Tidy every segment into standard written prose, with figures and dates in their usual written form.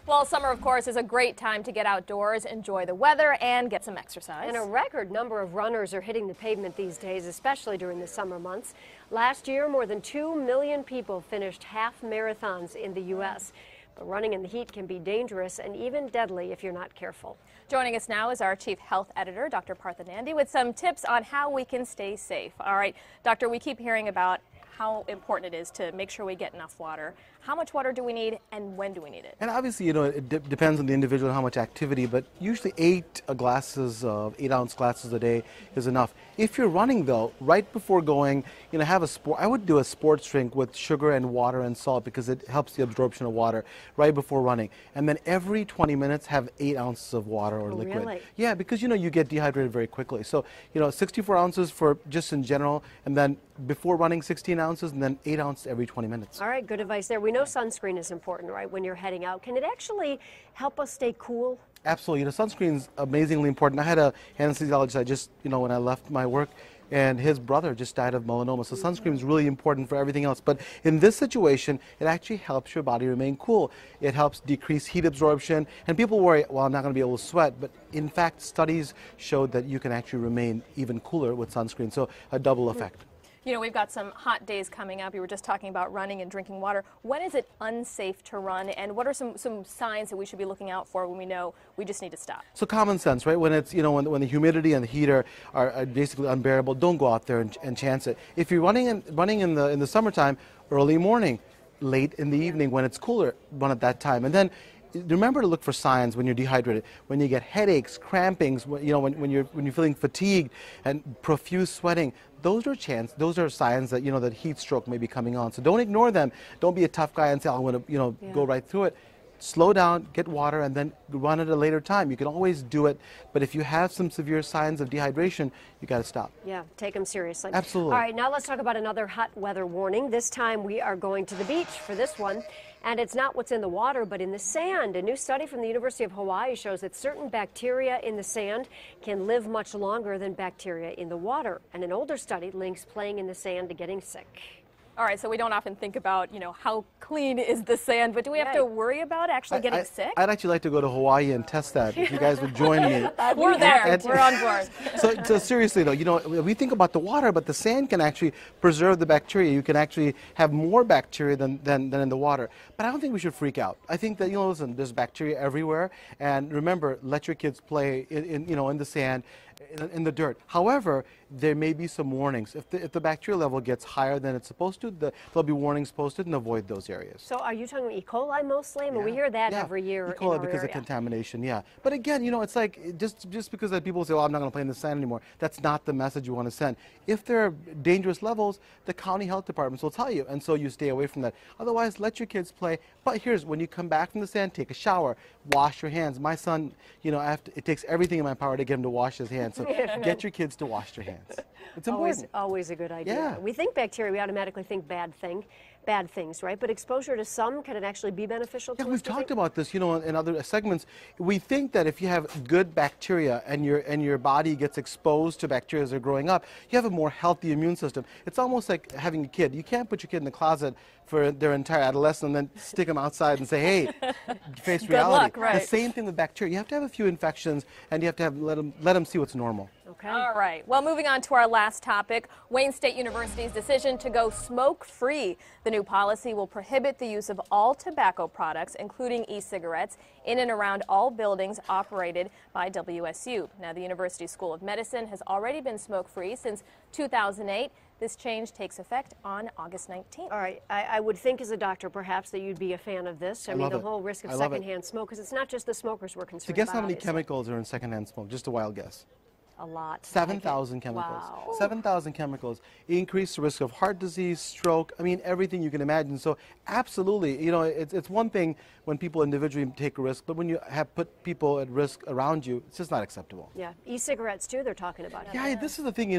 Well, summer, of course, is a great time to get outdoors, enjoy the weather, and get some exercise. And a record number of runners are hitting the pavement these days, especially during the summer months. Last year, more than 2 million people finished half marathons in the U.S. But running in the heat can be dangerous and even deadly if you're not careful. Joining us now is our Chief Health Editor, Dr. Nandi, with some tips on how we can stay safe. All right, Doctor, we keep hearing about how important it is to make sure we get enough water. How much water do we need and when do we need it? And obviously, it depends on the individual and how much activity, but usually 8 8-ounce glasses a day is enough. If you're running though, right before going, have a sport. I would do a sports drink with sugar and water and salt because it helps the absorption of water right before running. And then every 20 minutes have 8 ounces of water or liquid. Really? Yeah, because you get dehydrated very quickly. So 64 ounces for just in general, and then before running 16 ounces, and then 8 ounces every 20 minutes. All right, good advice there. We know sunscreen is important, right, when you're heading out. Can it actually help us stay cool? Absolutely. Sunscreen's amazingly important. I had a anesthesiologist when I left my work, and his brother just died of melanoma. So sunscreen is really important for everything else. But in this situation, it actually helps your body remain cool. It helps decrease heat absorption. And people worry, well, I'm not going to be able to sweat. But in fact, studies showed that you can actually remain even cooler with sunscreen. So a double effect. We've got some hot days coming up. You were just talking about running and drinking water. When is it unsafe to run, and what are some signs that we should be looking out for when we know we just need to stop? So common sense, right? When it's when the humidity and the heat are basically unbearable, don't go out there and chance it. If you're running in the summertime, early morning, late in the evening when it's cooler, run at that time, and then. Remember to look for signs when you're dehydrated. When you get headaches, crampings, when you're feeling fatigued and profuse sweating, those are signs that that heat stroke may be coming on. So don't ignore them. Don't be a tough guy and say, I want to go right through it. Slow down, get water, and then run at a later time. You can always do it, but if you have some severe signs of dehydration, you got to stop. Yeah, take them seriously. Absolutely. All right, now let's talk about another hot weather warning. This time we are going to the beach for this one, and it's not what's in the water, but in the sand. A new study from the University of Hawaii shows that certain bacteria in the sand can live much longer than bacteria in the water, and an older study links playing in the sand to getting sick. All right, so we don't often think about, how clean is the sand, but do we have to worry about actually getting sick? I'd actually like to go to Hawaii and test that, if you guys would join me. We're there. We're on board. So seriously, though, we think about the water, but the sand can actually preserve the bacteria. You can actually have more bacteria than in the water. But I don't think we should freak out. I think that, listen, there's bacteria everywhere. And remember, let your kids play in the sand, in the dirt. However, there may be some warnings. If the bacteria level gets higher than it's supposed to, there'll be warnings posted, and avoid those areas. So are you talking E. coli mostly? I mean, we hear that every year. E. coli because of contamination, yeah. But again, it's like just because that people say, well, I'm not going to play in the sand anymore, that's not the message you want to send. If there are dangerous levels, the county health departments will tell you, and so you stay away from that. Otherwise, let your kids play. But when you come back from the sand, take a shower, wash your hands. My son, it takes everything in my power to get him to wash his hands. So get your kids to wash their hands. It's important. Always a good idea. Yeah. We think bacteria, we automatically think bad things, right? But exposure to some, can it actually be beneficial to us? Yeah, we've talked about this, in other segments. We think that if you have good bacteria and your body gets exposed to bacteria as they're growing up, you have a more healthy immune system. It's almost like having a kid. You can't put your kid in the closet for their entire adolescence and then stick them outside and say, hey, face reality. Good luck, right. The same thing with bacteria. You have to have a few infections, and you have to let them see what's normal. Okay. All right. Well, moving on to our last topic, Wayne State University's decision to go smoke-free. The new policy will prohibit the use of all tobacco products, including e-cigarettes, in and around all buildings operated by WSU. Now, the University School of Medicine has already been smoke-free since 2008. This change takes effect on August 19th. All right. I would think as a doctor, perhaps, that you'd be a fan of this. I mean, the whole risk of secondhand smoke, because it's not just the smokers we're concerned about. So guess how many chemicals are in secondhand smoke? Just a wild guess. A lot. 7,000 chemicals. Wow. 7,000 chemicals increase the risk of heart disease, stroke, I mean, everything you can imagine. So absolutely, it's one thing when people individually take a risk, but when you have put people at risk around you, it's just not acceptable. Yeah. E-cigarettes, too, they're talking about. Yeah, this is the thing,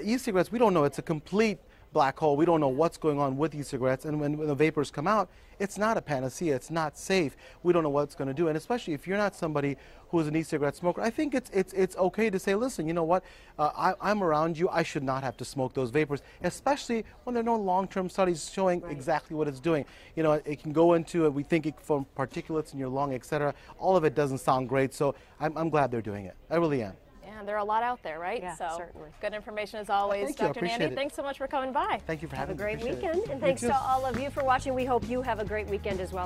e-cigarettes, we don't know. It's a complete black hole. We don't know what's going on with e-cigarettes, and when the vapors come out, it's not a panacea. It's not safe. We don't know what it's going to do, and especially if you're not somebody who is an e-cigarette smoker, I think it's okay to say, listen, you know what? I'm around you. I should not have to smoke those vapors, especially when there are no long-term studies showing exactly what it's doing. You know, it can go into, we think it from particulates in your lung, etc. All of it doesn't sound great, so I'm glad they're doing it. I really am. And there are a lot out there, right? Yeah, so certainly. good information as always. Thank you. Dr. Nandi, thanks so much for coming by. Thank you for having me. Have a great Appreciate it. weekend, and thanks too. to all of you for watching. We hope you have a great weekend as well.